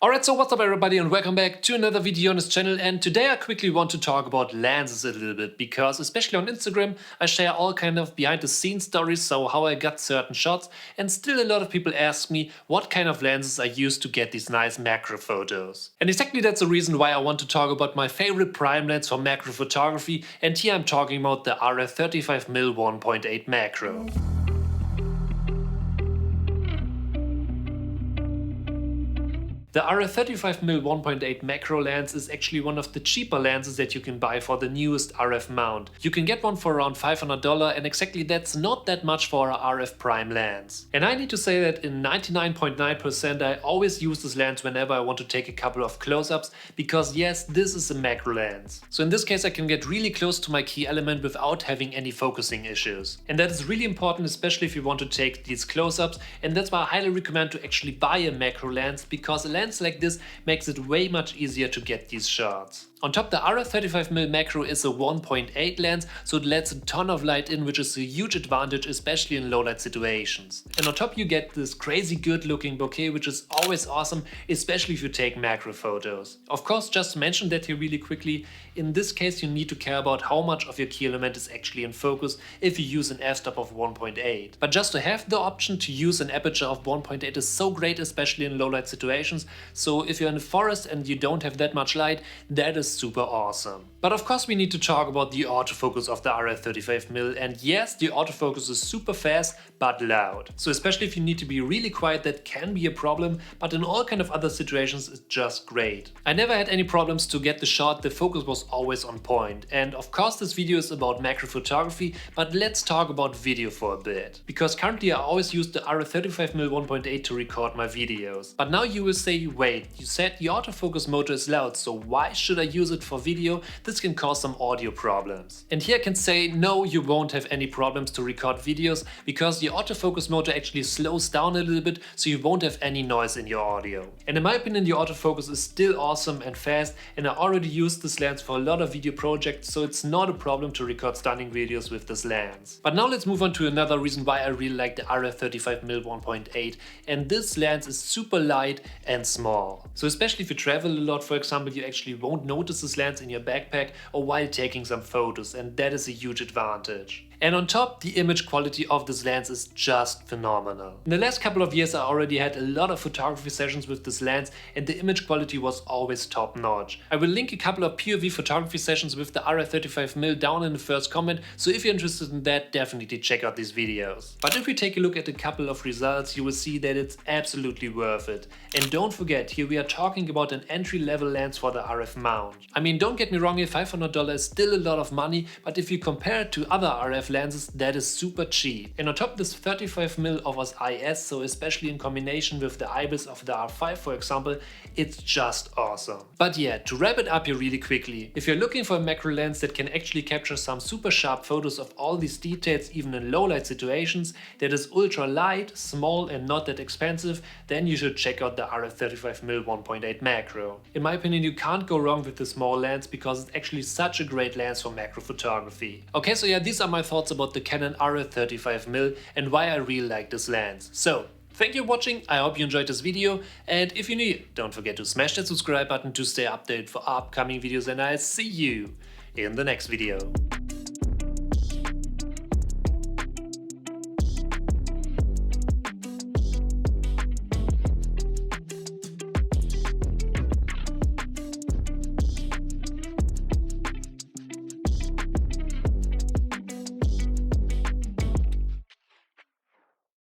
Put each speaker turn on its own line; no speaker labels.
Alright, so what's up everybody and welcome back to another video on this channel, and today I quickly want to talk about lenses a little bit because especially on Instagram I share all kind of behind the scenes stories, so how I got certain shots, and still a lot of people ask me what kind of lenses I use to get these nice macro photos. And exactly that's the reason why I want to talk about my favorite prime lens for macro photography, and here I'm talking about the RF35mm 1.8 macro. The RF35mm 1.8 macro lens is actually one of the cheaper lenses that you can buy for the newest RF mount. You can get one for around $500, and exactly that's not that much for a RF prime lens. And I need to say that in 99.9% I always use this lens whenever I want to take a couple of close-ups, because yes, this is a macro lens. So in this case I can get really close to my key element without having any focusing issues. And that is really important, especially if you want to take these close-ups, and that's why I highly recommend to actually buy a macro lens, because a lens like this makes it way much easier to get these shots. On top, the RF35mm macro is a 1.8 lens, so it lets a ton of light in, which is a huge advantage, especially in low light situations. And on top you get this crazy good looking bokeh, which is always awesome, especially if you take macro photos. Of course, just to mention that here really quickly, in this case you need to care about how much of your key element is actually in focus if you use an f-stop of 1.8. But just to have the option to use an aperture of 1.8 is so great, especially in low light situations, so if you're in the forest and you don't have that much light, that is super awesome. But of course we need to talk about the autofocus of the RF35mm, and yes, the autofocus is super fast but loud. So especially if you need to be really quiet, that can be a problem, but in all kind of other situations it's just great. I never had any problems to get the shot, the focus was always on point. And of course this video is about macro photography, but let's talk about video for a bit. Because currently I always use the RF35mm 1.8 to record my videos. But now you will say, wait, you said the autofocus motor is loud, so why should I use it for video? This can cause some audio problems. And here I can say no, you won't have any problems to record videos, because the autofocus motor actually slows down a little bit, so you won't have any noise in your audio. And in my opinion the autofocus is still awesome and fast, and I already used this lens for a lot of video projects, so it's not a problem to record stunning videos with this lens. But now let's move on to another reason why I really like the RF35mm 1.8, and this lens is super light and small. So especially if you travel a lot, for example, you actually won't notice this lens in your backpack or while taking some photos, and that is a huge advantage. And on top, the image quality of this lens is just phenomenal. In the last couple of years I already had a lot of photography sessions with this lens, and the image quality was always top notch. I will link a couple of POV photography sessions with the RF35mm down in the first comment, so if you're interested in that, definitely check out these videos. But if we take a look at a couple of results, you will see that it's absolutely worth it. And don't forget, here we are talking about an entry-level lens for the RF mount. I mean, don't get me wrong, here $500 is still a lot of money, but if you compare it to other RF lenses, that is super cheap. And on top, this 35mm offers IS, so especially in combination with the IBIS of the R5 for example, it's just awesome. But yeah, to wrap it up here really quickly, if you're looking for a macro lens that can actually capture some super sharp photos of all these details even in low light situations, that is ultra light, small and not that expensive, then you should check out the RF35mm 1.8 macro. In my opinion you can't go wrong with the small lens, because it's actually such a great lens for macro photography. Okay, so yeah, these are my thoughts about the Canon RF35mm and why I really like this lens. So, thank you for watching, I hope you enjoyed this video, and if you're new, don't forget to smash that subscribe button to stay updated for upcoming videos, and I'll see you in the next video.